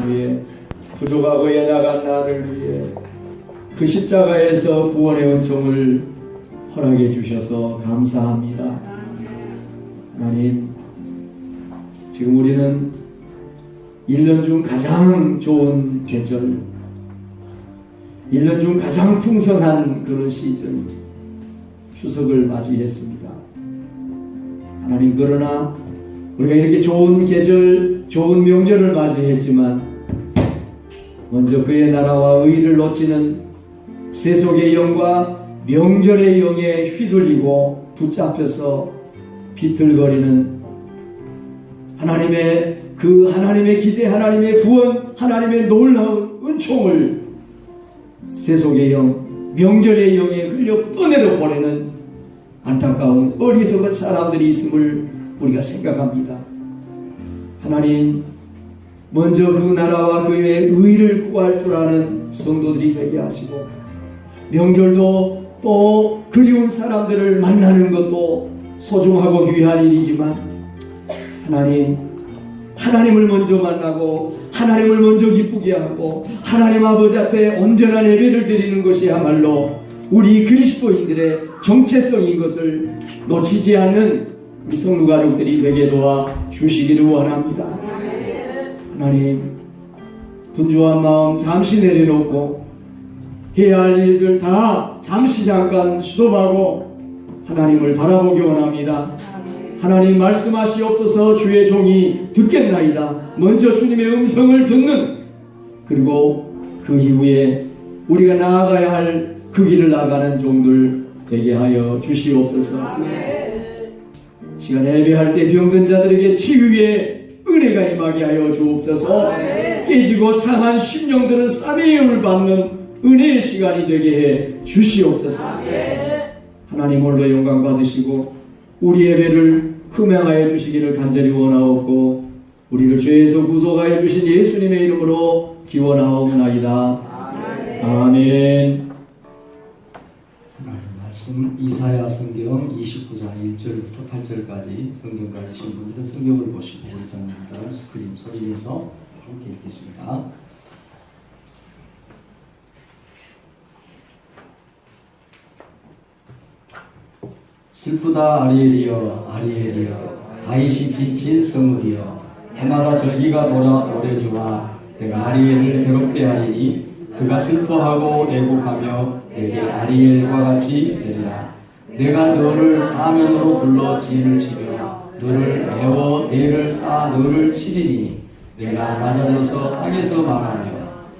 위해 부족하고 연약한 나를 위해 그 십자가에서 구원의 은총을 허락해 주셔서 감사합니다. 하나님, 지금 우리는 1년 중 가장 좋은 계절, 1년 중 가장 풍성한 그런 시즌, 추석을 맞이했습니다. 하나님, 그러나 우리가 이렇게 좋은 계절, 좋은 명절을 맞이했지만 먼저 그의 나라와 의를 놓치는 세속의 영과 명절의 영에 휘둘리고 붙잡혀서 비틀거리는 하나님의 기대, 하나님의 구원, 하나님의 놀라운 은총을 세속의 영, 명절의 영에 흘려 떠내려 보내는 안타까운 어리석은 사람들이 있음을 우리가 생각합니다. 하나님, 먼저 그 나라와 그의 의를 구할 줄 아는 성도들이 되게 하시고, 명절도 또 그리운 사람들을 만나는 것도 소중하고 귀한 일이지만 하나님을 먼저 만나고 하나님을 먼저 기쁘게 하고 하나님 아버지 앞에 온전한 예배를 드리는 것이야말로 우리 그리스도인들의 정체성인 것을 놓치지 않는 우리 성도 가족들이 되게 도와 주시기를 원합니다. 하나님, 분주한 마음 잠시 내려놓고 해야 할 일들 다 잠시 잠깐 스톱하고 하나님을 바라보기 원합니다. 하나님, 말씀하시옵소서. 주의 종이 듣겠나이다. 먼저 주님의 음성을 듣는, 그리고 그 이후에 우리가 나아가야 할 그 길을 나가는 종들 되게 하여 주시옵소서. 시간 예배할 때 병든 자들에게 치유의 은혜가 임하게 하여 주옵소서. 깨지고 상한 심령들은 쌈의 받는 은혜의 시간이 되게 해 주시옵소서. 하나님 홀로 영광 받으시고 우리 예배를 흠양하여 주시기를 간절히 원하옵고, 우리를 죄에서 구속하여 주신 예수님의 이름으로 기원하옵나이다. 아멘. 하나님 말씀 이사야 성경 29장 1절부터 8절까지 성경 가지신 분들은 성경을 보시고 우리 자녀들은 스크린 소리에서 함께 읽겠습니다. 슬프다 아리엘이여, 아리엘이여, 다윗이 지친 성읍이여, 해마다 절기가 돌아오려니와 내가 아리엘을 괴롭게 하리니 그가 슬퍼하고 애곡하며 내게 아리엘과 같이 되리라. 내가 너를 사면으로 둘러 진을 치며 너를 메워 대를 쌓아 너를 치리니 내가 낮아져서 땅에서 말하며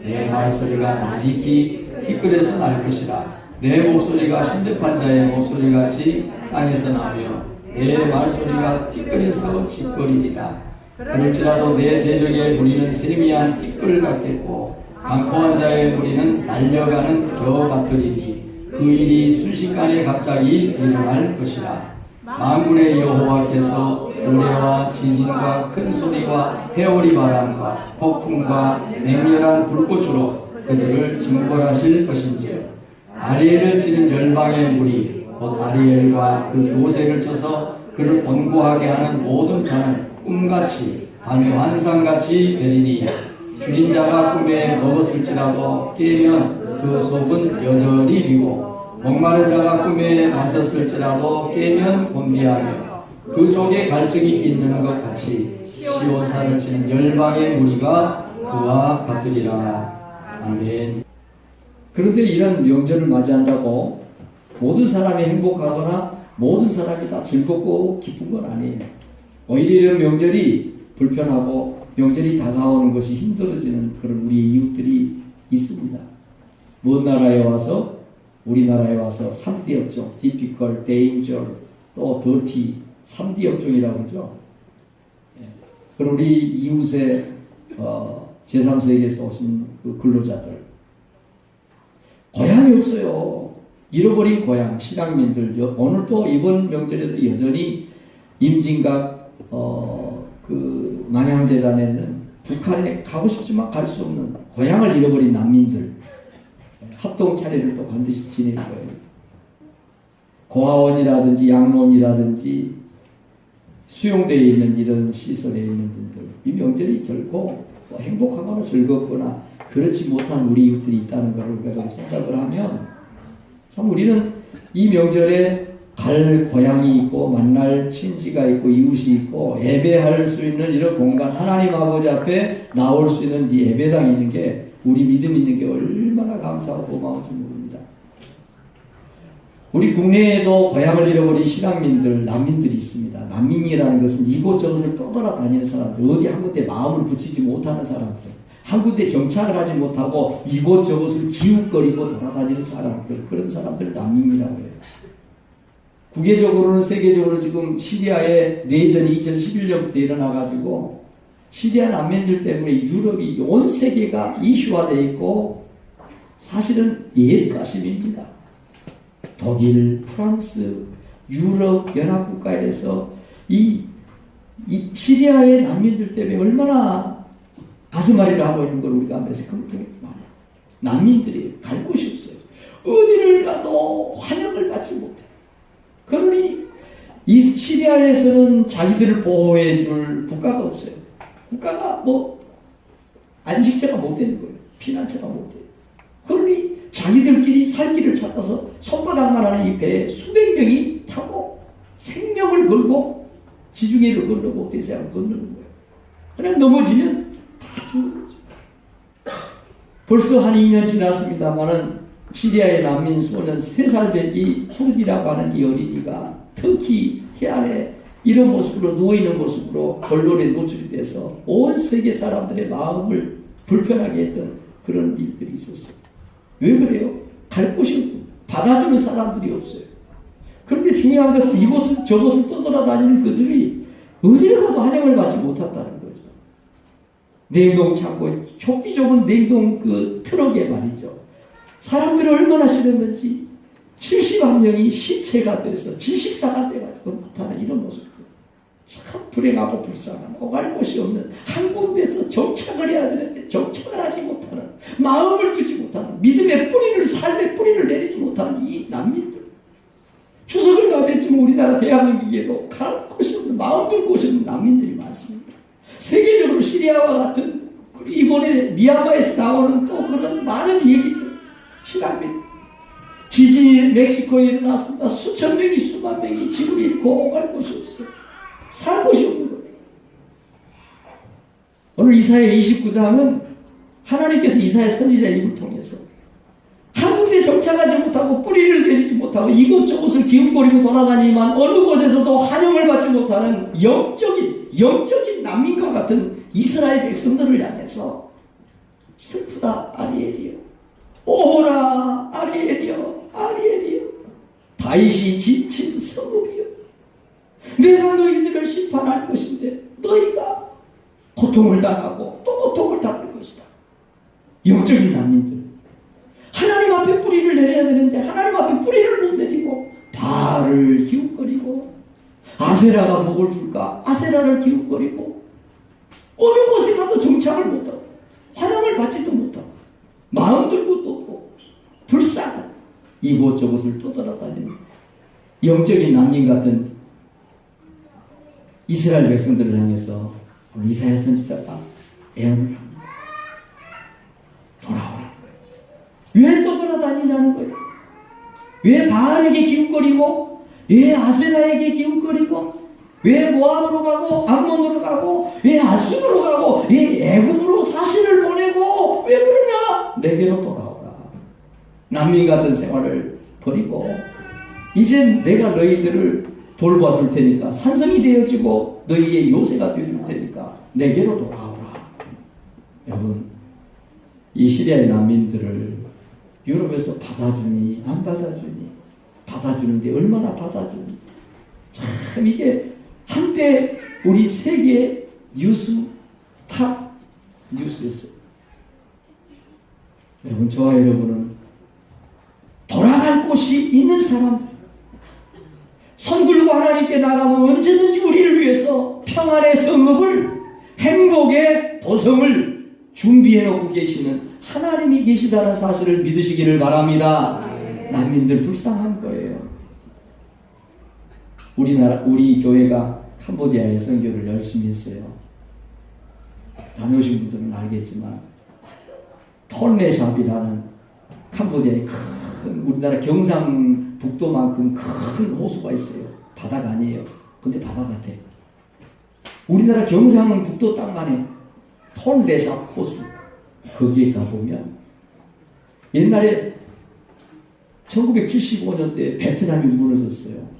내 말소리가 나직히 티끌에서 날 것이라. 내 목소리가 신접한 자의 목소리같이 땅에서 나며 내 말소리가 티끌에서 짓거리리라. 그럴지라도 내 대적의 무리는 세미한 티끌 같겠고 강포한 자의 무리는 날려가는 겨 같으리니 그 일이 순식간에 갑자기 일어날 것이라. 만군의 여호와께서 우레와 지진과 큰 소리와 회오리 바람과 폭풍과 맹렬한 불꽃으로 그들을 징벌하실 것인지요. 아리엘을 치는 열방의 무리 곧 아리엘과 그 요새를 쳐서 그를 번고하게 하는 모든 자는 꿈같이 밤의 환상같이 되리니 줄인 자가 꿈에 먹었을지라도 깨면 그 속은 여전히 비고 목마른 자가 꿈에 마셨을지라도 깨면 곤비하며 그 속에 갈증이 있는 것 같이 시온산을 치는 열방의 무리가 그와 같으리라. 아멘. 그런데 이런 명절을 맞이한다고 모든 사람이 행복하거나 모든 사람이 다 즐겁고 기쁜 건 아니에요. 오히려 이런 명절이 불편하고 명절이 다가오는 것이 힘들어지는 그런 우리 이웃들이 있습니다. 먼 나라에 와서 우리나라에 와서 3D 업종, difficult, danger, 또 dirty, 3D 업종이라고 그러죠. 그럼 우리 이웃의 제3세계에서 오신 그 근로자들, 고향이 없어요. 잃어버린 고향, 실향민들. 오늘 또 이번 명절에도 여전히 임진각 그 만향재단에는 북한에 가고 싶지만 갈 수 없는 고향을 잃어버린 난민들 합동 차례를 또 반드시 지낼 거예요. 고아원이라든지 양로원이라든지 수용되어 있는 이런 시설에 있는 분들, 이 명절이 결코 또 행복하거나 즐겁거나 그렇지 못한 우리 이웃들이 있다는 것을 우리가 생각을 하면 참 우리는 이 명절에 갈 고향이 있고 만날 친지가 있고 이웃이 있고 예배할 수 있는 이런 공간, 하나님 아버지 앞에 나올 수 있는 이 예배당이 있는 게 우리 믿음 있는 게 얼마나 감사하고 고마운지 모릅니다. 우리 국내에도 고향을 잃어버린 신앙민들, 난민들이 있습니다. 난민이라는 것은 이곳저곳을 떠돌아다니는 사람들, 어디 한 군데 마음을 붙이지 못하는 사람들, 한 군데 정착을 하지 못하고 이곳저곳을 기웃거리고 돌아다니는 사람들, 그런 사람들 난민이라고 해요. 국외적으로는 세계적으로 지금 시리아의 내전이 2011년부터 일어나가지고 시리아 난민들 때문에 유럽이 온 세계가 이슈화되어 있고 사실은 옛가심입니다. 독일, 프랑스, 유럽 연합국가에서 이 시리아의 난민들 때문에 얼마나 가슴앓이를 하고 있는 걸 우리가 매스컴을 많아요. 난민들이 갈 곳이 없어요. 어디를 가도 환영을 받지 못해요. 그러니 이 시리아에서는 자기들을 보호해 줄 국가가 없어요. 국가가 안식처가 못 되는 거예요. 피난처가 못 돼요. 그러니 자기들끼리 살 길을 찾아서 손바닥만 하는 이 배에 수백 명이 타고 생명을 걸고 지중해를 건너고 대서양을 건너는 거예요. 그냥 넘어지면 다 죽는 거죠. 벌써 한 2년 지났습니다만은 시리아의 난민 소년 3살 배기 후르디라고 하는 이 어린이가 터키 해안에 이런 모습으로 누워있는 모습으로 언론에 노출이 돼서 온 세계 사람들의 마음을 불편하게 했던 그런 일들이 있었어요. 왜 그래요? 갈 곳이 없고 받아주는 사람들이 없어요. 그런데 중요한 것은 이곳을 저곳을 떠돌아다니는 그들이 어디를 가도 환영을 받지 못한다는 거죠. 냉동 창고에 좁디 좁은 냉동 트럭에 말이죠. 사람들이 얼마나 싫었는지 70만 명이 시체가 돼서 질식사가 돼가지고 나타나는 이런 모습. 참 불행하고 불쌍한 오갈 곳이 없는 한 군데서 정착을 해야 되는데 정착을 하지 못하는 마음을 두지 못하는 믿음의 뿌리를 삶의 뿌리를 내리지 못하는 이 난민들. 추석을 맞이했지만 우리나라 대한민국에도 갈 곳이 없는 마음 둘 곳이 없는 난민들이 많습니다. 세계적으로 시리아와 같은 이번에 미얀마에서 나오는 또 그런 많은 얘기들 신앙민 지진이 멕시코에 일어났습니다. 수천 명이 수만 명이 집을 잃고 갈 곳이 없어요. 살 곳이 없는 거예요. 오늘 이사야 29장은 하나님께서 이사야 선지자 입을 통해서 한 군데 정착하지 못하고 뿌리를 내리지 못하고 이곳저곳을 기웃거리고 돌아다니지만 어느 곳에서도 환영을 받지 못하는 영적인 난민과 같은 이스라엘 백성들을 향해서 슬프다 아리엘이여 오호라 아리엘이여 아리엘이여 다윗이 지친 성읍이여 내가 너희들을 심판할 것인데 너희가 고통을 당하고 또 고통을 당할 것이다. 영적인 난민들 하나님 앞에 뿌리를 내려야 되는데 하나님 앞에 뿌리를 못 내리고 바알을 기웃거리고 아세라가 복을 줄까 아세라를 기웃거리고 어느 곳에 가도 정착을 못하고 환영을 받지도 못하고 마음 들고 또 불쌍한 이곳저곳을 떠돌아다니는 영적인 난민 같은 이스라엘 백성들을 향해서 오늘 이사야 선지자가 애언을 합니다. 돌아오라는 거예요. 왜 떠돌아다니냐는 거예요. 왜 바알에게 기웃거리고 왜 아세라에게 기웃거리고 왜 모압으로 가고 암몬으로 가고 왜 아수르로 가고 왜 애굽으로 사신을 보내고 왜 그러냐? 내게로 돌아오라. 난민 같은 생활을 버리고 이제 내가 너희들을 돌봐줄 테니까 산성이 되어지고 너희의 요새가 되어줄 테니까 내게로 돌아오라. 여러분 이 시리아의 난민들을 유럽에서 받아주니 안 받아주니 받아주는데 얼마나 받아주니 참 이게 한때 우리 세계 뉴스 탑 뉴스였어요. 여러분 저와 여러분은 돌아갈 곳이 있는 사람들 손 들고 하나님께 나가면 언제든지 우리를 위해서 평안의 성읍을 행복의 도성을 준비해 놓고 계시는 하나님이 계시다는 사실을 믿으시기를 바랍니다. 난민들 불쌍한 거예요. 우리 교회가 캄보디아에 선교를 열심히 했어요. 다녀오신 분들은 알겠지만 톤레샵이라는 캄보디아의 큰 우리나라 경상북도만큼 큰 호수가 있어요. 바다가 아니에요. 근데 바다 같아요. 우리나라 경상북도 땅만에 톤레샵 호수 거기에 가보면 옛날에 1975년도에 베트남이 무너졌어요.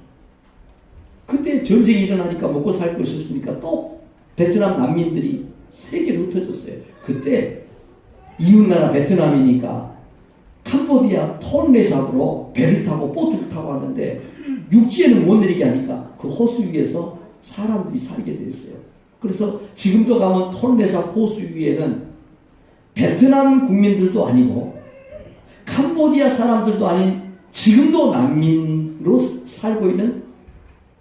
그때 전쟁이 일어나니까 먹고 살 것이 없으니까 또 베트남 난민들이 세계로 흩어졌어요. 그때 이웃나라 베트남이니까 캄보디아 톤레샵으로 배를 타고 보트를 타고 왔는데 육지에는 못 내리게 하니까 그 호수 위에서 사람들이 살게 됐어요. 그래서 지금도 가면 톤레샵 호수 위에는 베트남 국민들도 아니고 캄보디아 사람들도 아닌 지금도 난민으로 살고 있는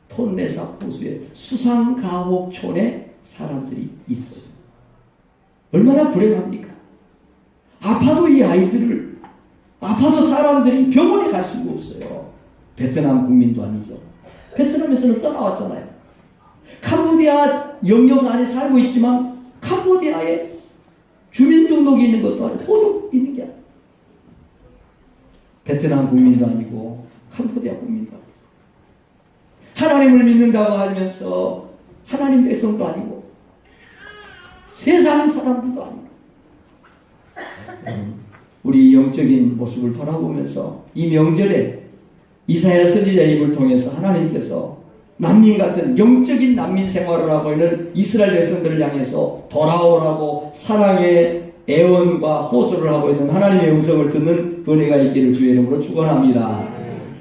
톤레샵 호수에 수상가옥촌에 사람들이 있어요. 얼마나 불행합니까? 아파도 이 아이들을, 아파도 사람들이 병원에 갈 수가 없어요. 베트남 국민도 아니죠. 베트남에서는 떠나왔잖아요. 캄보디아 영역 안에 살고 있지만 캄보디아에 주민등록이 있는 것도 아니고 호적이 있는 게 아니에요. 베트남 국민도 아니고 캄보디아 국민도 아니고 하나님을 믿는다고 하면서 하나님 백성도 아니고 세상 사람들도 아니고 우리 영적인 모습을 돌아보면서 이 명절에 이사야 선지자의 입을 통해서 하나님께서 난민 같은 영적인 난민 생활을 하고 있는 이스라엘 백성들을 향해서 돌아오라고 사랑의 애원과 호소를 하고 있는 하나님의 음성을 듣는 은혜가 있기를 주의 이름으로 축원합니다.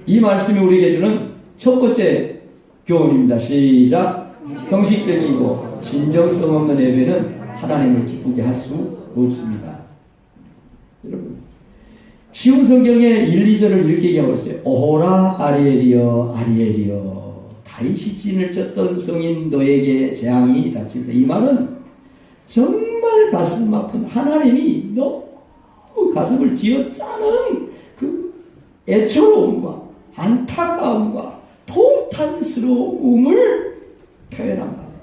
이 말씀이 우리에게 주는 첫 번째 교훈입니다. 시작. 형식적이고 진정성 없는 예배는 하나님을 기쁘게 할 수 없습니다. 여러분, 쉬운 성경에 1, 2절을 이렇게 얘기하고 있어요. 오호라 아리엘이여 아리엘이여 다윗이 진을 쳤던 성인 너에게 재앙이 닥친다. 이 말은 정말 가슴 아픈 하나님이 너무 가슴을 쥐어짜는 그 애처로움과 안타까움과 통탄스러움을 표현한 거예요.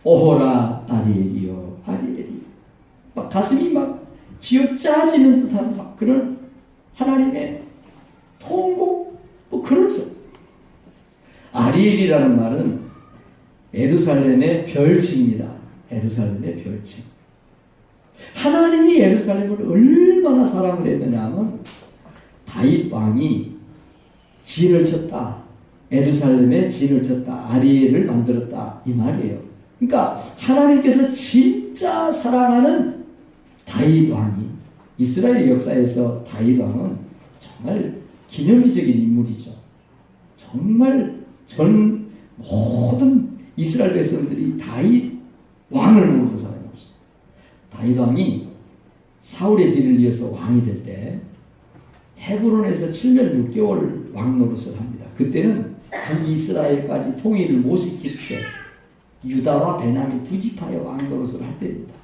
오호라 아리엘이여 아리엘이여 막 가슴이 막 쥐어짜지는 듯한 막 그런 하나님의 통곡 뭐 그런 소리. 아리엘이라는 말은 예루살렘의 별칭입니다. 예루살렘의 별칭. 하나님이 예루살렘을 얼마나 사랑을 했느냐 하면 다윗 왕이 진을 쳤다. 예루살렘에 진을 쳤다. 아리엘을 만들었다. 이 말이에요. 그러니까 하나님께서 진짜 사랑하는 다윗 왕이 이스라엘 역사에서 다윗 왕은 정말 기념비적인 인물이죠. 정말 전 모든 이스라엘 백성들이 다윗 왕을 모르는 사람이 없어요. 다윗 왕이 사울의 뒤를 이어서 왕이 될 때 헤브론에서 7년 6개월 왕 노릇을 합니다. 그때는 북이스라엘까지 통일을 못 시킬 때 유다와 베냐민 두 지파의 왕 노릇을 할 때입니다.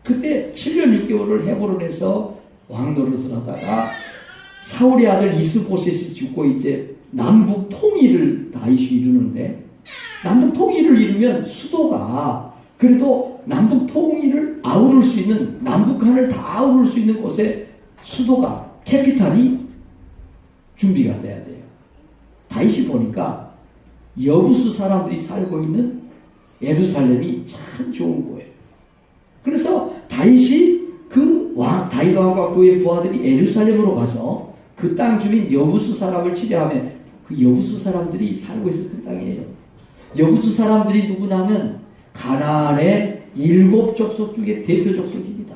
그때 7년 6개월을 헤브론에서 왕 노릇을 하다가 사울의 아들 이스보셋이 죽고 이제 남북 통일을 다윗이 이루는데 남북 통일을 이루면 수도가 그래도 남북 통일을 아우를 수 있는 남북한을 다 아우를 수 있는 곳에 수도가 캐피탈이 준비가 돼야 돼요. 다윗이 보니까 여부수 사람들이 살고 있는 예루살렘이 참 좋은 거예요. 그래서 다윗이 다윗 왕과 그의 부하들이 예루살렘으로 가서 그 땅 주민 여부수 사람을 치료하며 그 여부수 사람들이 살고 있었던 땅이에요. 여부수 사람들이 누구냐면 가나안의 7 족속 중에 대표 족속입니다.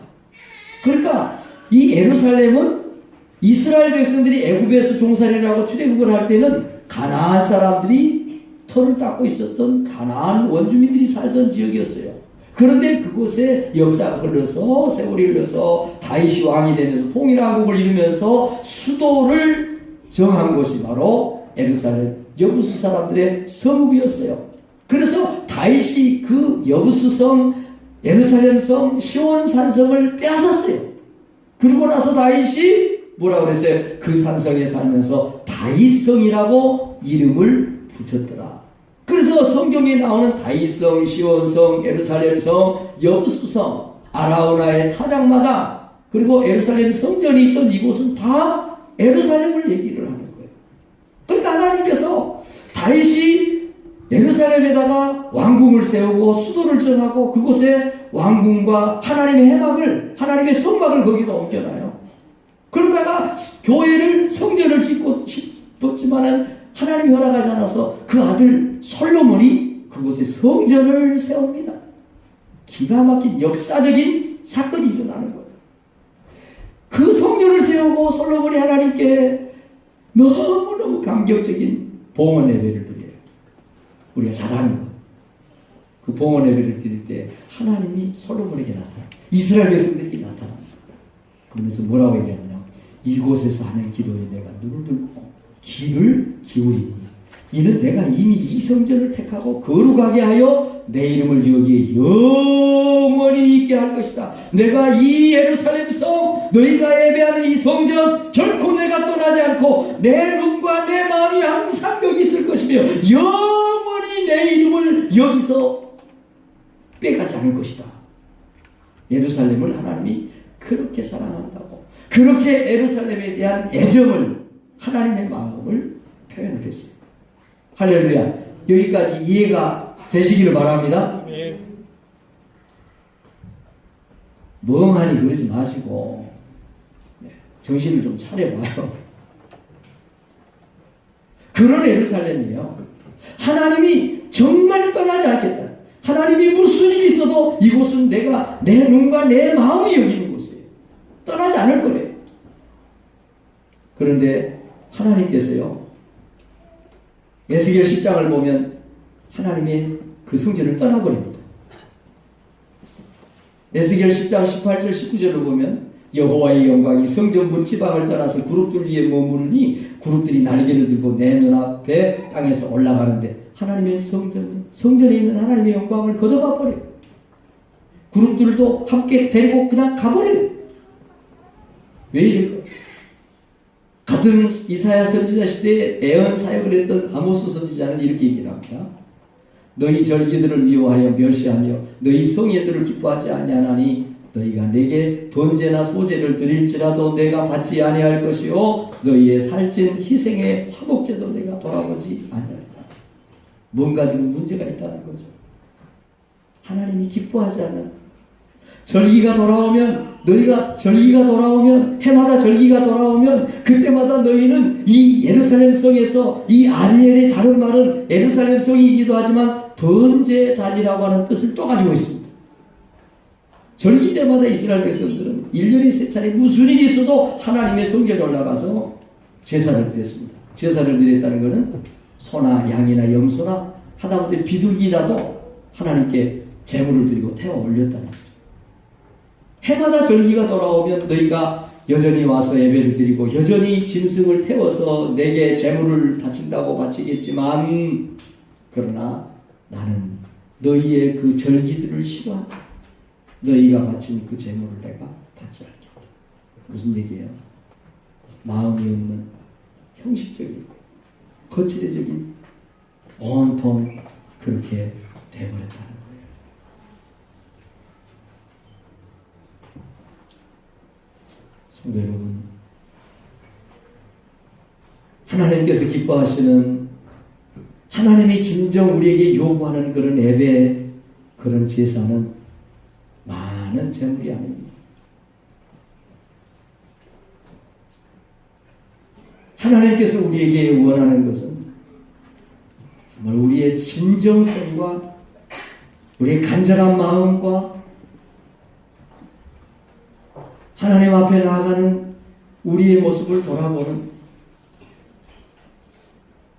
그러니까 이 예루살렘은 이스라엘 백성들이 애굽에서 종살이를 하고 출애굽을 할 때는 가나안 사람들이 터를 닦고 있었던 가나안 원주민들이 살던 지역이었어요. 그런데 그곳에 역사가 흘러서 세월이 흘러서 다윗이 왕이 되면서 통일왕국을 이루면서 수도를 정한 곳이 바로 예루살렘 여부수 사람들의 성읍이었어요. 그래서 다윗이 그 여부수성 예루살렘 성 시온 산성을 빼앗았어요. 그러고 나서 다윗이 뭐라고 그랬어요? 그 산성에 살면서 다윗성이라고 이름을 붙였더라. 그래서 그래서 성경에 나오는 다윗성, 시온성, 예루살렘성, 여부수성, 아라우나의 타작마당, 그리고 예루살렘 성전이 있던 이곳은 다 예루살렘을 얘기를 하는 거예요. 그러니까 하나님께서 다윗이 예루살렘에다가 왕궁을 세우고 수도를 정하고 그곳에 왕궁과 하나님의 해막을, 하나님의 성막을 거기다 옮겨놔요. 그러다가 교회를, 성전을 짓고 싶었지만은 하나님이 허락하지 않아서 그 아들 솔로몬이 그곳에 성전을 세웁니다. 기가 막힌 역사적인 사건이 일어나는 거예요. 그 성전을 세우고 솔로몬이 하나님께 너무너무 감격적인 봉헌 예배를 드려요. 우리가 잘 아는 거. 그 봉헌 예배를 드릴 때 하나님이 솔로몬에게 나타나요. 이스라엘 백성들에게 나타납니다. 그러면서 뭐라고 얘기하느냐. 이곳에서 하는 기도에 내가 눈을 들고 귀를 기울이니 이는 내가 이미 이 성전을 택하고 거룩하게 하여 내 이름을 여기에 영원히 있게 할 것이다. 내가 이 예루살렘 성, 너희가 예배하는 이 성전 결코 내가 떠나지 않고 내 눈과 내 마음이 항상 여기 있을 것이며 영원히 내 이름을 여기서 빼가지 않을 것이다. 예루살렘을 하나님이 그렇게 사랑한다고, 그렇게 예루살렘에 대한 애정을, 하나님의 마음을 표현을 했습니다. 할렐루야. 여기까지 이해가 되시기를 바랍니다. 멍하니 그러지 마시고 정신을 좀 차려봐요. 그런 예루살렘이에요. 하나님이 정말 떠나지 않겠다. 하나님이 무슨 일이 있어도 이곳은 내가 내 눈과 내 마음이 여기는 곳이에요. 떠나지 않을 거래요. 그런데 하나님께서요, 에스겔 10장을 보면 하나님의 그 성전을 떠나버립니다. 에스겔 10장 18절 19절을 보면 여호와의 영광이 성전 문지방을 떠나서 그룹들 위에 머무르니 그룹들이 날개를 들고 내 눈앞에 땅에서 올라가는데 성전에 있는 하나님의 영광을 걷어가 버려요. 그룹들도 함께 데리고 그냥 가버려요. 왜 이럴까요? 같은 이사야 선지자 시대에 애언 사역을 했던 아모스 선지자는 이렇게 얘기를 합니다. 너희 절기들을 미워하여 멸시하며 너희 성예들을 기뻐하지 아니하나니 너희가 내게 번제나 소제를 드릴지라도 내가 받지 아니할 것이요 너희의 살찐 희생의 화목제도 내가 돌아보지 아니하리라. 뭔가 지금 문제가 있다는 거죠. 하나님이 기뻐하지 않는 절기가 돌아오면, 너희가 절기가 돌아오면, 해마다 절기가 돌아오면 그때마다 너희는 이 예루살렘 성에서, 이 아리엘의 다른 말은 예루살렘 성이기도 하지만 번제단이라고 하는 뜻을 또 가지고 있습니다. 절기 때마다 이스라엘 백성들은 1년에 3차례 무슨 일이 있어도 하나님의 성전에 올라가서 제사를 드렸습니다. 제사를 드렸다는 것은 소나 양이나 염소나 하다못해 비둘기라도 하나님께 제물을 드리고 태워 올렸다는 거죠. 해마다 절기가 돌아오면 너희가 여전히 와서 예배를 드리고 여전히 짐승을 태워서 내게 제물을 바친다고 바치겠지만, 그러나 나는 너희의 그 절기들을 싫어한다. 너희가 바친 그 제물을 내가 받지 않겠다. 무슨 얘기예요? 마음이 없는 형식적인 거칠어적인 온통 그렇게 되어버렸다는 거예요. 성도 여러분, 하나님께서 기뻐하시는, 하나님이 진정 우리에게 요구하는 그런 예배, 그런 제사는 많은 제물이 아닙니다. 하나님께서 우리에게 원하는 것은 정말 우리의 진정성과 우리의 간절한 마음과 하나님 앞에 나아가는 우리의 모습을 돌아보는,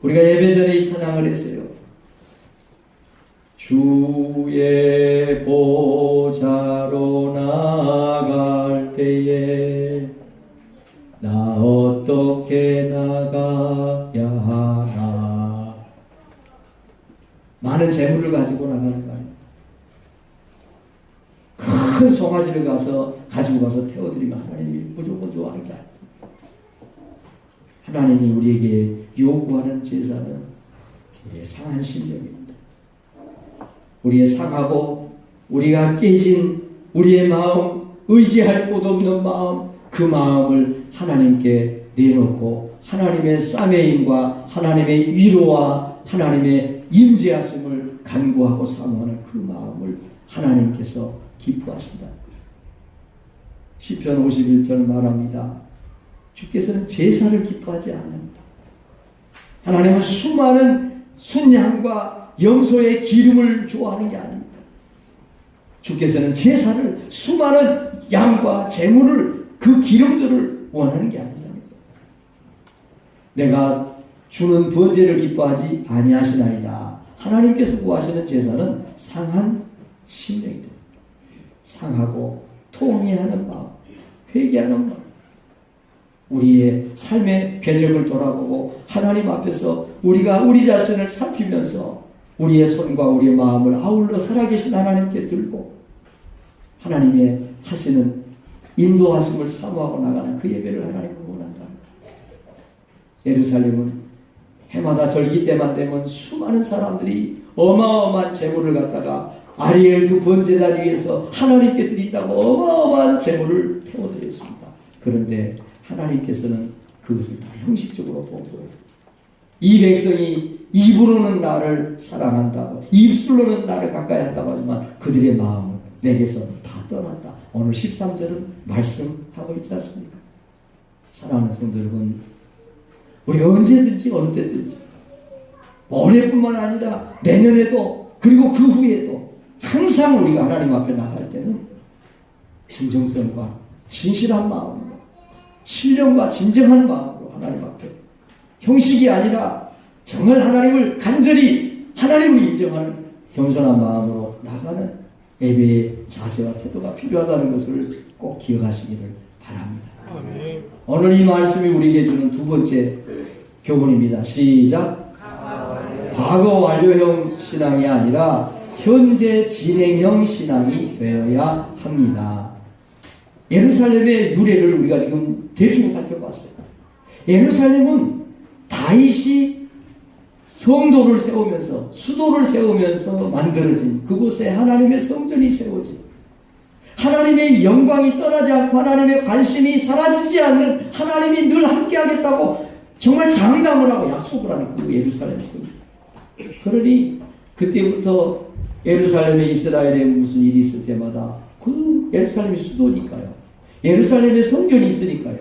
우리가 예배 전에 이 찬양을 했어요. 주의 보좌로 나아갈 때에 나 어떻게 나가야 하나. 많은 재물을 가지고 나가는 거 아니에요. 큰 송아지를 가지고 가서 태워드리면 하나님이 무조건 좋아하는 게 아니에요. 하나님이 우리에게 요구하는 제사는 우리의 상한 심령입니다. 우리의 상하고 우리가 깨진 우리의 마음, 의지할 곳 없는 마음, 그 마음을 하나님께 내놓고 하나님의 싸매임과 하나님의 위로와 하나님의 임재하심을 간구하고 사모하는 그 마음을 하나님께서 기뻐하신다. 시편 51편 말합니다. 주께서는 제사를 기뻐하지 않는다. 하나님은 수많은 순양과 염소의 기름을 좋아하는 게 아닙니다. 주께서는 제사를, 수많은 양과 재물을, 그 기름들을 원하는 게 아닙니다. 내가 주는 번제를 기뻐하지 아니하시나이다. 하나님께서 구하시는 제사는 상한 심령이다. 상하고 통회하는 마음, 회개하는 마음, 우리의 삶의 궤적을 돌아보고 하나님 앞에서 우리가 우리 자신을 살피면서 우리의 손과 우리의 마음을 아울러 살아계신 하나님께 들고 하나님의 하시는 인도하심을 사모하고 나가는 그 예배를 하나님은 원한다. 예루살렘은 해마다 절기 때만 되면 수많은 사람들이 어마어마한 제물을 갖다가 아리엘 그 번제단 위에서 하나님께 드린다고 어마어마한 제물을 태워드렸습니다. 그런데 하나님께서는 그것을 다 형식적으로 보고 이 백성이 입으로는 나를 사랑한다고 입술로는 나를 가까이 한다고 하지만 그들의 마음은 내게서 다 떠났다. 오늘 13절은 말씀하고 있지 않습니까? 사랑하는 성도 여러분, 우리가 언제든지 어느 때든지 올해뿐만 아니라 내년에도 그리고 그 후에도 항상 우리가 하나님 앞에 나갈 때는 진정성과 진실한 마음으로 신령과 진정한 마음으로 하나님 앞에 형식이 아니라 정말 하나님을 간절히 하나님을 인정하는 겸손한 마음으로 나가는 예배의 자세와 태도가 필요하다는 것을 꼭 기억하시기를 바랍니다. 오늘 이 말씀이 우리에게 주는 두 번째 교훈입니다. 시작. 과거 완료형 신앙이 아니라 현재 진행형 신앙이 되어야 합니다. 예루살렘의 유래를 우리가 지금 대충 살펴봤어요. 예루살렘은 다윗이 성도를 세우면서 수도를 세우면서 만들어진 그곳에 하나님의 성전이 세워진 하나님의 영광이 떠나지 않고 하나님의 관심이 사라지지 않는 하나님이 늘 함께하겠다고 정말 장담을 하고 약속을 하는 그 예루살렘 성전. 그러니 그때부터 예루살렘에 이스라엘에 무슨 일이 있을 때마다 그 예루살렘이 수도니까요. 예루살렘에 성전이 있으니까요.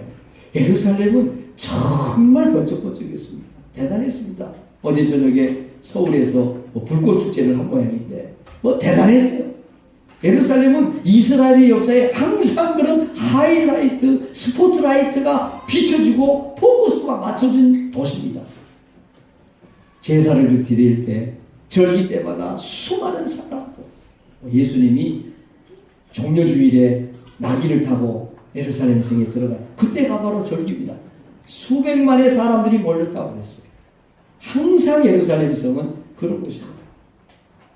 예루살렘은 정말 번쩍번쩍했습니다. 대단했습니다. 어제 저녁에 서울에서 불꽃 축제를 한 모양인데 대단했어요. 예루살렘은 이스라엘의 역사에 항상 그런 하이라이트, 스포트라이트가 비춰지고 포커스가 맞춰진 도시입니다. 제사를 드릴 때, 절기 때마다 수많은 사람들, 예수님이 종려주일에 나귀를 타고 예루살렘 성에 들어가요. 그때가 바로 절기입니다. 수백만의 사람들이 몰렸다고 했어요. 항상 예루살렘 성은 그런 곳입니다.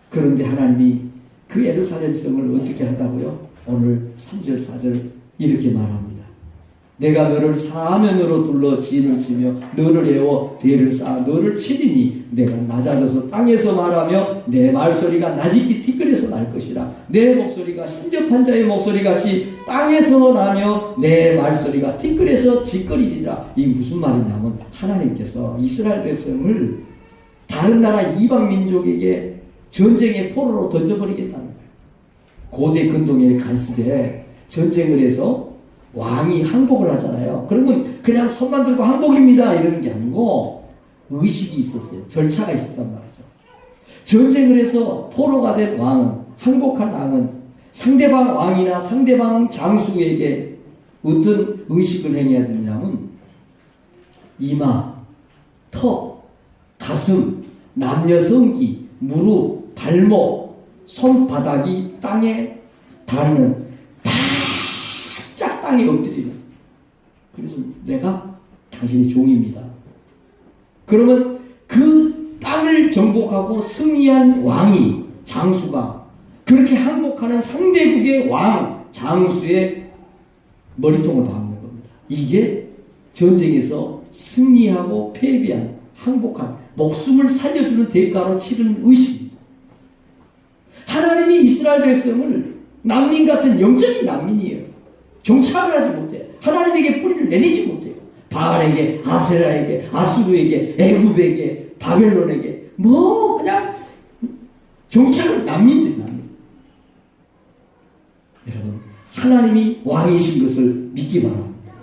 그런데 하나님이 그 예루살렘 성을 어떻게 한다고요? 오늘 3절 4절 이렇게 말합니다. 내가 너를 사면으로 둘러 진을 치며 너를 에워 대를 쌓아 너를 치리니 내가 낮아져서 땅에서 말하며 내 말소리가 나직히 티끌에서 날 것이라. 내 목소리가 신접한 자의 목소리같이 땅에서 나며 내 말소리가 티끌에서 짓거리리라. 이게 무슨 말이냐면 하나님께서 이스라엘 백성을 다른 나라 이방 민족에게 전쟁의 포로로 던져버리겠다는 거예요. 고대 근동의 간섭에 전쟁을 해서 왕이 항복을 하잖아요. 그러면 그냥 손만 들고 항복입니다 이러는 게 아니고 의식이 있었어요. 절차가 있었단 말이죠. 전쟁을 해서 포로가 된 왕은, 항복한 왕은 상대방 왕이나 상대방 장수에게 어떤 의식을 행해야 되냐면 이마, 턱, 가슴, 남녀 성기, 무릎, 발목, 손바닥이 땅에 닿는 바짝 땅에 엎드리는. 그래서 내가 당신의 종입니다. 그러면 그 땅을 정복하고 승리한 왕이, 장수가 그렇게 항복하는 상대국의 왕, 장수의 머리통을 박는 겁니다. 이게 전쟁에서 승리하고 패배한, 항복한, 목숨을 살려주는 대가로 치른 의식입니다. 하나님이 이스라엘 백성을 난민 같은 영적인 난민이에요. 정착을 하지 못해요. 하나님에게 뿌리를 내리지 못해요. 바알에게, 아세라에게, 아수르에게, 애굽에게, 바벨론에게 뭐 그냥 정착을 난민. 여러분, 하나님이 왕이신 것을 믿기 바랍니다.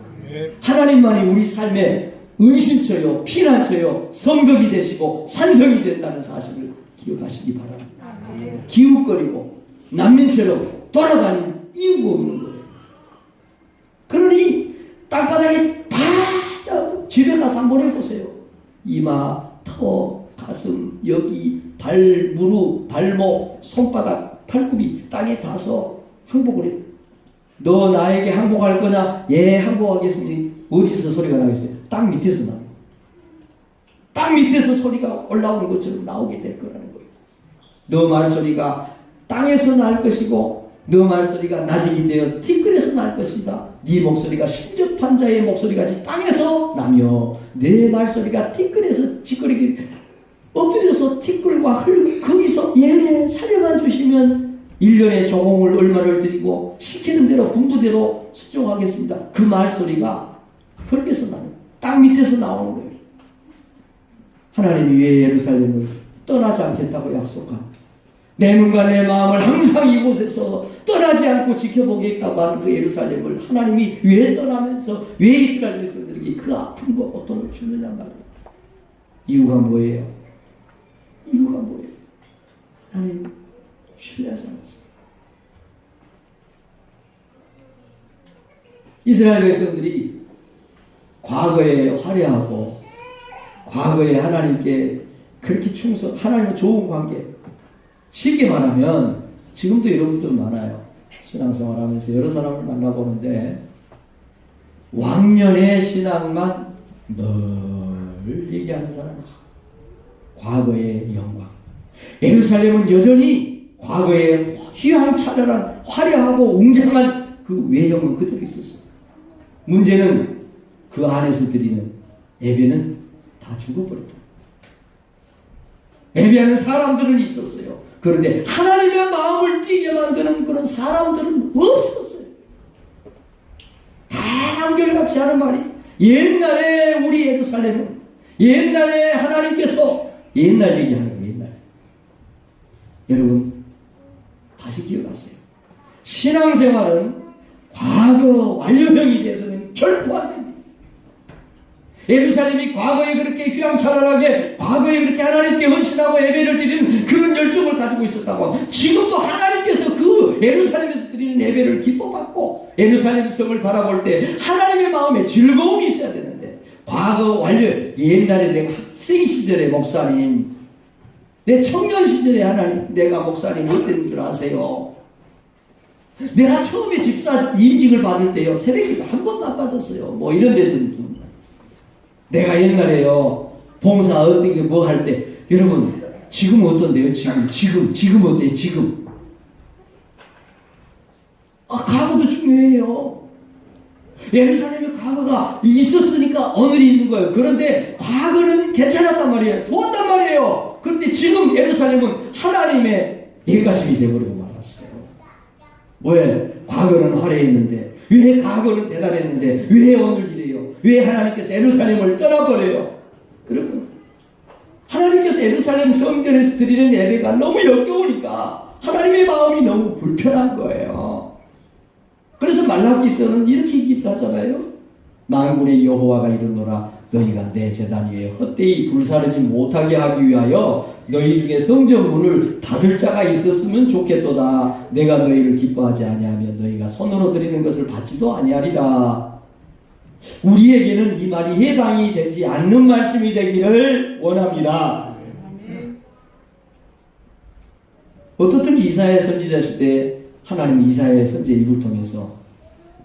하나님만이 우리 삶의 은신처요, 피난처요, 성벽이 되시고 산성이 된다는 사실을 기억하시기 바랍니다. 기웃거리고 난민처럼 돌아다니는 이유가 없는 거예요. 그러니 땅바닥에 바짝 집에 가서 한번 해보세요. 이마, 터, 가슴, 여기, 발, 무릎, 발목, 손바닥, 팔굽이 땅에 닿아서 항복을 해요. 너 나에게 항복할 거냐? 예, 항복하겠습니다. 어디서 소리가 나겠어요? 땅 밑에서 나요. 땅 밑에서 소리가 올라오는 것처럼 나오게 될 거라는 거예요. 너 말소리가 땅에서 날 것이고 너 말소리가 나직이 되어 티끌에서 날 것이다. 네 목소리가 신접한 자의 목소리같이 땅에서 나며 내 말소리가 티끌에서 지꺼리기 엎드려서 티끌과 거기서 예 살려만 주시면 1년에 조공을 얼마를 드리고 시키는 대로 분부대로 수종하겠습니다. 그 말소리가 거기서 나는 땅 밑에서 나오는 거예요. 하나님이 왜 예루살렘을 떠나지 않겠다고 약속한 내 눈과 내 마음을 항상 이곳에서 떠나지 않고 지켜보겠다고 하는 그 예루살렘을 하나님이 왜 떠나면서 왜 이스라엘 백성들에게 그 아픔과 고통을 주느냐 말이에요. 이유가 뭐예요? 이유가 뭐예요? 하나님 신뢰하지 않았어요. 이스라엘 백성들이 과거에 화려하고 과거에 하나님께 그렇게 하나님과 좋은 관계, 쉽게 말하면 지금도 여러분들 많아요. 신앙생활 하면서 여러 사람을 만나보는데 왕년의 신앙만 늘 얘기하는 사람이 있어요. 과거의 영광. 예루살렘은 여전히 과거의 휘황찬란한 화려하고 웅장한 그 외형은 그대로 있었어요. 문제는 그 안에서 드리는 예배는 다 죽어버렸다. 예배하는 사람들은 있었어요. 그런데 하나님의 마음을 뛰게 만드는 그런 사람들은 없었어요. 다 한결같이 하는 말이 옛날에 우리 예루살렘은 옛날에 하나님께서 옛날 얘기하는 거예요. 옛날. 여러분 다시 기억하세요. 신앙생활은 과거 완료형이 돼서는 결코 안 됩니다. 예루살렘이 과거에 그렇게 휘황찬란하게 과거에 그렇게 하나님께 헌신하고 예배를 드리는 그런 열정을 가지고 있었다고 지금도 하나님께서 그 예루살렘에서 드리는 예배를 기뻐받고 예루살렘 성을 바라볼 때 하나님의 마음에 즐거움이 있어야 되는데 과거 완료 옛날에 내가 학생 시절에 목사님 내 청년 시절에 하나님 내가 목사님 못 되는 줄 아세요? 내가 처음에 집사 임직을 받을 때요 새벽기도 한 번도 안 빠졌어요. 뭐 이런 데든 내가 옛날에요 봉사 어떻게 뭐 할 때 여러분 지금 어떤데요? 지금 어때요? 지금 과거도 중요해요. 예루살렘의 과거가 있었으니까 오늘이 있는 거예요. 그런데 과거는 괜찮았단 말이에요. 좋았단 말이에요. 그런데 지금 예루살렘은 하나님의 예가심이 되어버리고 말았어요. 왜? 과거는 화려했는데 왜 과거는 대단했는데 왜 오늘 이래요? 왜 하나님께서 예루살렘을 떠나버려요? 여러분 하나님께서 예루살렘 성전에서 드리는 예배가 너무 역겨우니까 하나님의 마음이 너무 불편한 거예요. 그래서 말라기서는 이렇게 얘기를 하잖아요. 만군의 여호와가 이르노라 너희가 내 제단 위에 헛되이 불사르지 못하게 하기 위하여 너희 중에 성전 문을 닫을 자가 있었으면 좋겠도다. 내가 너희를 기뻐하지 아니하며 너희가 손으로 드리는 것을 받지도 아니하리라. 우리에게는 이 말이 해당이 되지 않는 말씀이 되기를 원합니다. 어떻든지 이사야 선지자 시대에 하나님 이사야 선지 일부를 통해서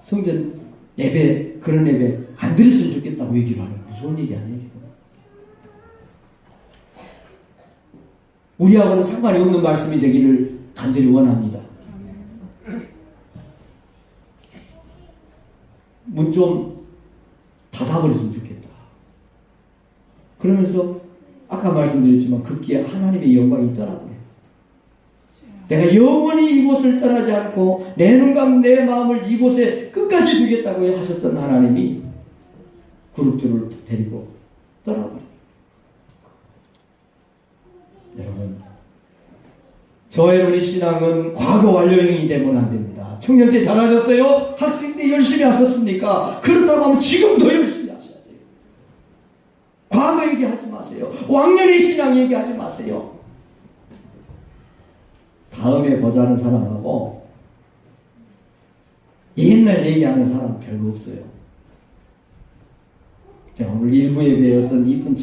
성전 예배 그런 예배 안 드렸으면 좋겠다고 얘기를 하는 무서운 일이 아니에요. 우리하고는 상관이 없는 말씀이 되기를 간절히 원합니다. 문 좀 닫아버렸으면 좋겠다. 그러면서 아까 말씀드렸지만 급기야 하나님의 영광이 떠나버려요. 내가 영원히 이곳을 떠나지 않고 내 눈과 내 마음을 이곳에 끝까지 두겠다고 하셨던 하나님이 그룹들을 데리고 떠나버려요. 여러분, 저와 여러분의 신앙은 과거 완료형이 되면 안 됩니다. 청년 때 잘하셨어요? 학생 때 열심히 하셨습니까? 그렇다고 하면 지금도 열심히 하셔야 돼요. 과거 얘기하지 마세요. 왕년의 신앙 얘기하지 마세요. 다음에 보자는 사람하고 옛날 얘기하는 사람 별로 없어요. 제가 오늘 일부에 배웠던 이쁜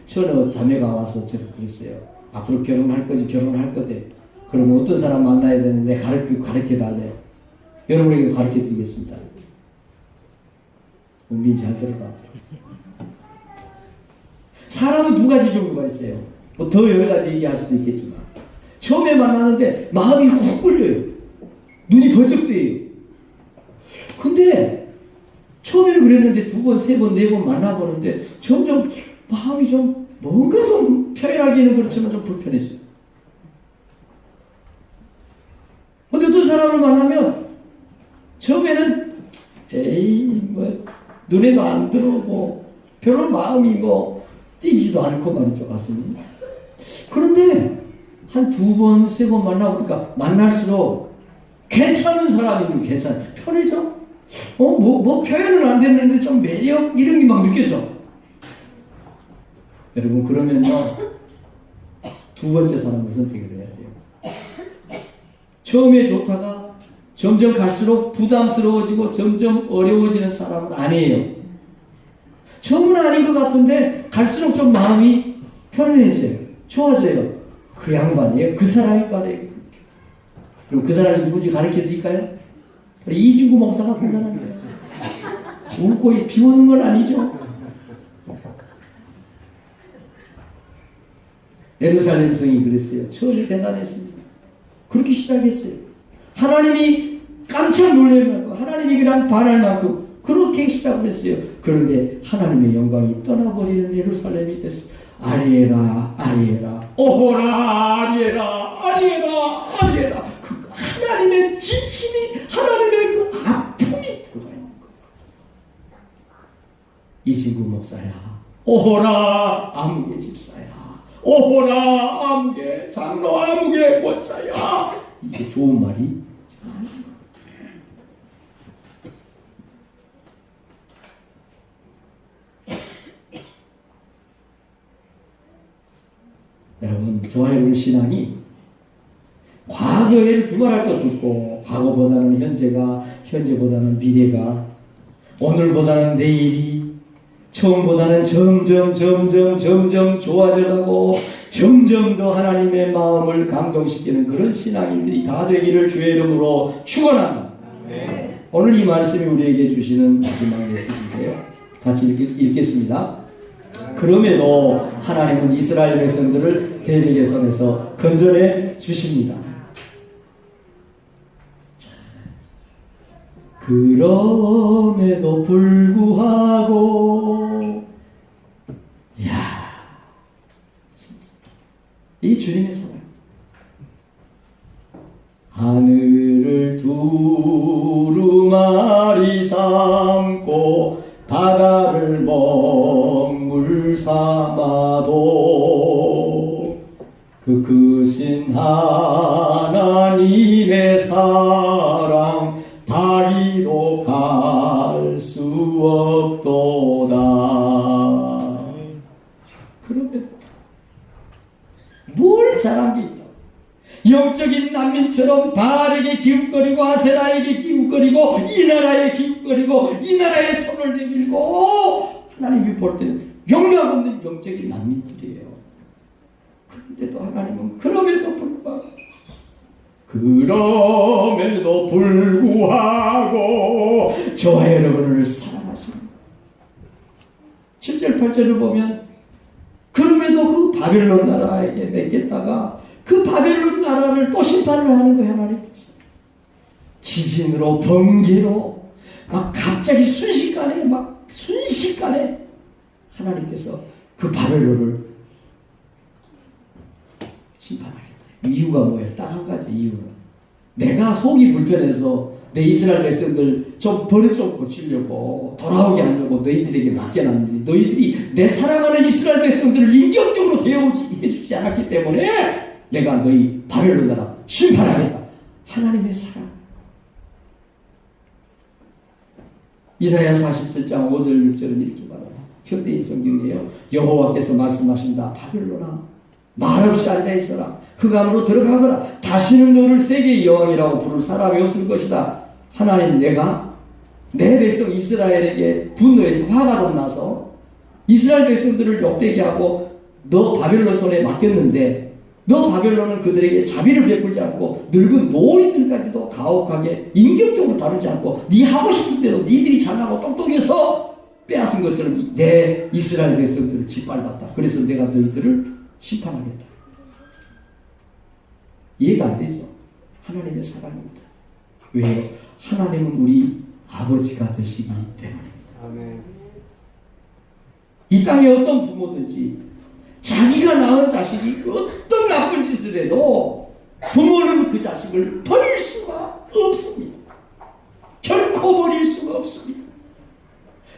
처녀 자매가 와서 저를 그랬어요. 앞으로 결혼할 거지, 결혼할 거대. 그럼 어떤 사람 만나야 되는데 가르쳐 달래요. 여러분에게 가르쳐 드리겠습니다. 은빈이 잘 들어봐. 사람은 두 가지 종류가 있어요. 뭐 더 여러 가지 얘기할 수도 있겠지만, 처음에 만나는데 마음이 훅 끌려요. 눈이 번쩍 뜨여요. 근데 처음에는 그랬는데 두 번, 세 번, 네 번 만나보는데 점점 마음이 좀 뭔가 좀 표현하기는 그렇지만 좀 불편해져요. 근데 어떤 사람을 만나면 처음에는 뭐 눈에도 안 들어오고 별로 마음이 뭐 뛰지도 않고 말이죠, 가슴이. 그런데 한 두 번, 세 번 만나보니까 만날수록 괜찮은 사람이면 편해져. 뭐 표현은 안 됐는데 좀 매력 이런 게 막 느껴져. 여러분, 그러면요 두 번째 사람을 선택을 해야 돼요. 처음에 좋다가 점점 갈수록 부담스러워지고 점점 어려워지는 사람은 아니에요. 처음은 아닌 것 같은데 갈수록 좀 마음이 편해져요. 좋아져요. 그 양반이에요. 그 사람이 바래요. 그럼 그 사람이 누군지 가르쳐 드릴까요? 이진구 목사가 그 사람이에요. 웃고 비우는 건 아니죠. 예루살렘 성이 그랬어요. 처음에 대단했습니다. 그렇게 시작했어요. 하나님이 깜짝 놀랄 만큼, 하나님이 그냥 반할 만큼 그렇게 시작을 했어요. 그런데 하나님의 영광이 떠나버리는 예루살렘이 됐어요. 아리에라, 아리에라, 오호라, 아리에라, 아리에라, 아리에라. 그 하나님의 진심이, 하나님의 그 아픔이 들어가 있는 거예요. 이진구 목사야, 오호라, 아무개 집사야, 오호라, 아무개 장로, 아무개 권사야. 이게 좋은 말이 아니에요. 여러분, 저와 여러분의 신앙이 과거에 두말할 것도 없고, 과거보다는 현재가, 현재보다는 미래가, 오늘보다는 내일이, 처음보다는 점점 좋아져가고 점점 더 하나님의 마음을 감동시키는 그런 신앙인들이 다 되기를 주의 이름으로 축원합니다. 오늘 이 말씀이 우리에게 주시는 마지막 메시지인데요. 같이 읽겠습니다. 그럼에도 하나님은 이스라엘 백성들을 대적의 손에서 건져내 주십니다. 그럼에도 불구하고, 이야, 진짜 이 주님의 사랑. 하늘을 두루마리 삼고 바다를 먹물 삼아도 그 크신 하나님의 사랑 다리로 갈 수 없도다. 그러면 뭘 잘한 게 있다. 영적인 난민처럼 바알에게 기웃거리고 아세라에게 기웃거리고 이 나라에 기웃거리고 이 나라에 손을 내밀고 하나님이 볼 때는 영향 없는 영적인 난민들이에요. 그런데도 하나님은 그럼에도 불구하고 저와 여러분을 사랑하십니다. 7절 8절을 보면 그럼에도 그 바벨론 나라에게 맡겼다가 그 바벨론 나라를 또 심판을 하는 거예요. 하나님께서 지진으로 번개로 막 갑자기 순식간에 하나님께서 그 바벨론을 심판하겠다. 이유가 뭐예요? 딱 한 가지 이유가. 내가 속이 불편해서 내 이스라엘 백성들 좀 버릇 좀 고치려고 돌아오게 하려고 너희들에게 맡겨놨는데 너희들이 내 사랑하는 이스라엘 백성들을 인격적으로 대우해주지 않았기 때문에 내가 너희 바벨론 나라 심판하겠다. 하나님의 사랑. 이사야 47장 5절 6절은 이렇게 말합니다. 현대인 성경이에요. 여호와께서 말씀하신다. 바벨론아 말없이 앉아있어라. 흑암으로 들어가거라. 다시는 너를 세계의 여왕이라고 부를 사람이 없을 것이다. 하나님, 내가 내 백성 이스라엘에게 분노해서 화가 좀 나서 이스라엘 백성들을 욕되게 하고 너 바벨론 손에 맡겼는데 너 바벨론은 그들에게 자비를 베풀지 않고 늙은 노인들까지도 가혹하게 인격적으로 다루지 않고 네 하고 싶은 대로 니들이 잘나고 똑똑해서 빼앗은 것처럼 내 이스라엘 백성들을 짓밟았다. 그래서 내가 너희들을 심판하겠다. 이해가 안 되죠? 하나님의 사랑입니다. 왜요? 하나님은 우리 아버지가 되시기 때문입니다. 아멘. 이 땅에 어떤 부모든지 자기가 낳은 자식이 어떤 나쁜 짓을 해도 부모는 그 자식을 버릴 수가 없습니다. 결코 버릴 수가 없습니다.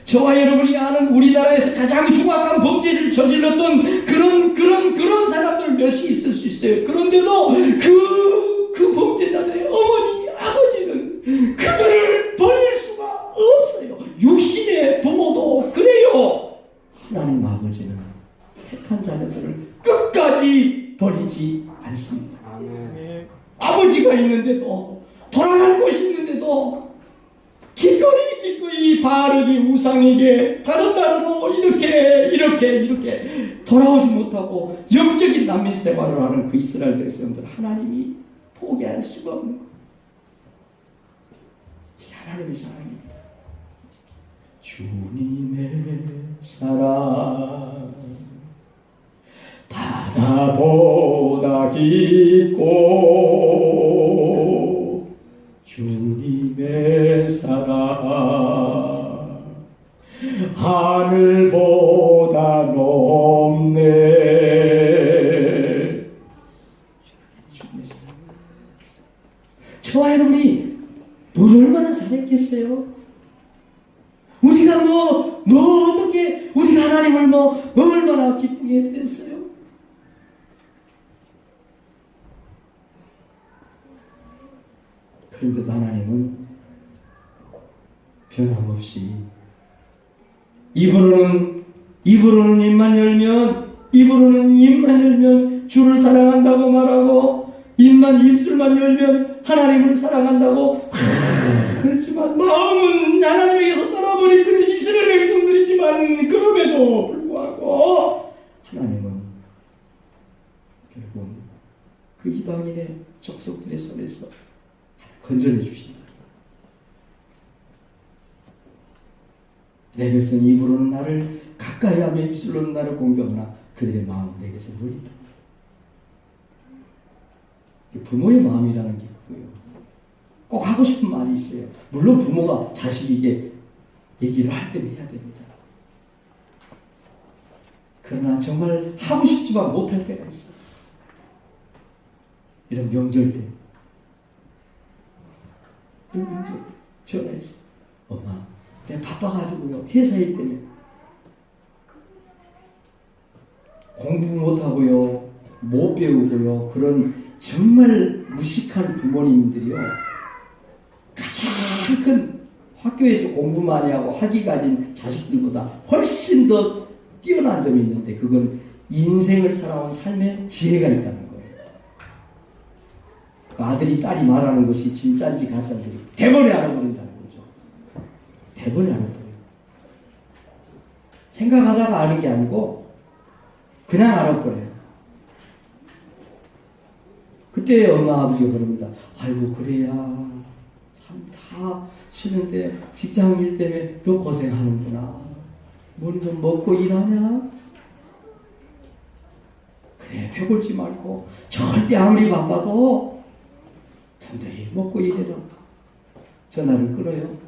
저와 여러분이 아는 우리나라에서 가장 흉악한 범죄를 저질렀던 그런 사람들 몇이 있을 수 있어요. 그런데도 그 범죄자들의 어머니, 아버지는 그들을 버릴 수가 없어요. 육신의 부모도 그래요. 하나님 아버지는 택한 자녀들을 끝까지 버리지 않습니다. 아멘. 아버지가 있는데도 돌아갈 곳이 있는데도 기꺼이 바알에게 우상에게 다른 나라로 이렇게 돌아오지 못하고 영적인 난민 생활을 하는 그 이스라엘 백성들 하나님이 포기할 수가 없는 거예요. 이게 하나님의 사랑입니다. 주님의 사랑 바다보다 깊고 주님의 사랑 하늘보다 높네. 주님의 사랑. 저와 여러분이 뭘 얼마나 잘했겠어요? 우리가 어떻게 우리가 하나님을 얼마나 기쁘게 했겠어요? 그런데도 하나님은 변함없이 입으로는 입만 열면 주를 사랑한다고 말하고 입술만 열면 하나님을 사랑한다고 그렇지만 마음은 하나님에게서 떠나버린 그런 이스라엘 백성들이지만 그럼에도 불구하고 하나님은 결국 그 이방인의 족속들의 손에서 건져내 주신다. 내 백성 입으로는 나를 가까이 하며 입술로는 나를 공경하나 그들의 마음은 내게서 멀리다. 부모의 마음이라는 게 그거예요. 꼭 하고 싶은 말이 있어요. 물론 부모가 자식에게 얘기를 할 때는 해야 됩니다. 그러나 정말 하고 싶지만 못할 때가 있어요. 이런 명절 때. 전화해서 엄마 내가 바빠가지고요 회사 일 때문에 공부 못하고요 못 배우고요 그런 정말 무식한 부모님들이요 가장 큰 학교에서 공부 많이 하고 학위 가진 자식들보다 훨씬 더 뛰어난 점이 있는데 그건 인생을 살아온 삶의 지혜가 있다는 거예요. 아들이 딸이 말하는 것이 진짜인지 가짜인지 대번에 알아버린다는 거죠. 대번에 알아버려요. 생각하다가 아는 게 아니고 그냥 알아버려요. 그때 엄마 아버지가 그럽니다. 아이고 그래야 참 다 싫은데 직장 일 때문에 너 고생하는구나. 뭘 좀 먹고 일하냐? 그래 배불지 말고 절대 아무리 바빠도 든든히 먹고 일해라. 전화를 끊어요.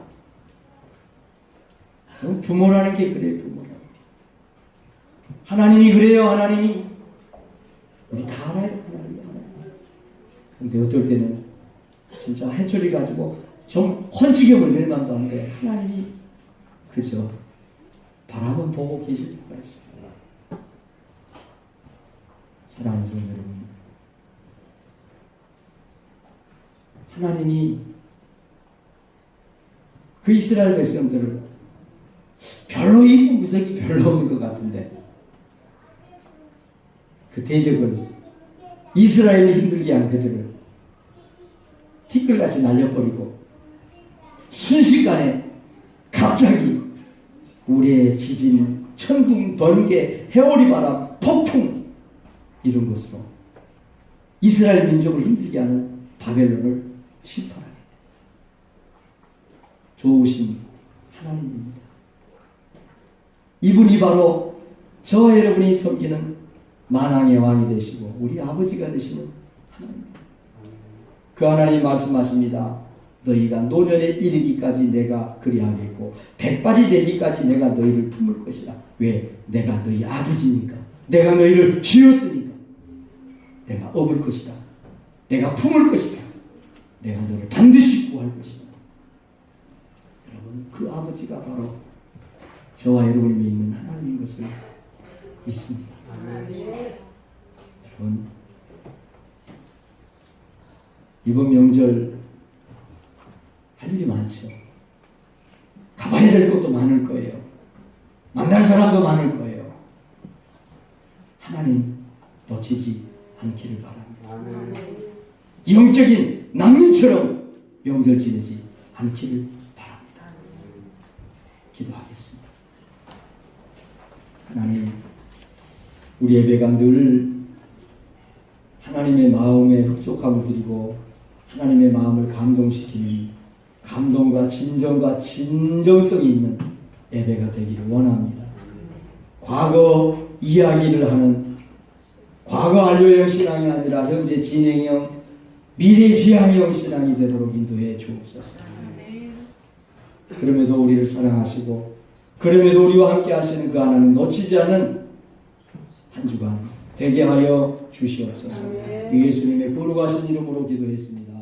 부모라는 게 그래요. 부모라는 게. 하나님이 그래요. 하나님이 우리 다 알아요. 근데 어떨 때는 진짜 해초리 가지고 좀 헌지경을 낼 만도 한데 하나님이 그죠 바라만 보고 계실 수가 있어요. 사랑하는 성도 여러분, 하나님이 그 이스라엘 백성들을 별로 이쁜 구석이 별로 없는 것 같은데 그 대적은 이스라엘을 힘들게 한 그들을 티끌같이 날려버리고 순식간에 갑자기 우리의 지진, 천둥, 번개, 해오리 바람, 폭풍 이런 것으로 이스라엘 민족을 힘들게 하는 바벨론을 심판하게 돼. 좋으신 하나님입니다. 이분이 바로 저와 여러분이 섬기는 만왕의 왕이 되시고 우리 아버지가 되시는 하나님입니다. 그 하나님 말씀하십니다. 너희가 노년에 이르기까지 내가 그리하겠고 백발이 되기까지 내가 너희를 품을 것이다. 왜? 내가 너희 아버지니까. 내가 너희를 지었으니까. 내가 업을 것이다. 내가 품을 것이다. 내가 너를 반드시 구할 것이다. 여러분, 그 아버지가 바로 저와 여러분이 믿는 하나님인 것을 믿습니다. 여러분, 이번 명절 할 일이 많죠. 가봐야 될 것도 많을 거예요. 만날 사람도 많을 거예요. 하나님 놓치지 않기를 바랍니다. 영적인 난민처럼 명절 지내지 않기를 바랍니다. 기도하겠습니다. 하나님, 우리 예배가 늘 하나님의 마음에 흡족함을 드리고 하나님의 마음을 감동시키는 감동과 진정과 진정성이 있는 예배가 되기를 원합니다. 과거 이야기를 하는 과거 완료형 신앙이 아니라 현재 진행형 미래 지향형 신앙이 되도록 인도해 주옵소서. 그럼에도 우리를 사랑하시고 그럼에도 우리와 함께 하시는 그 하나님 놓치지 않는 한 주간 되게 하여 주시옵소서. 예수님의 거룩하신 이름으로 기도했습니다.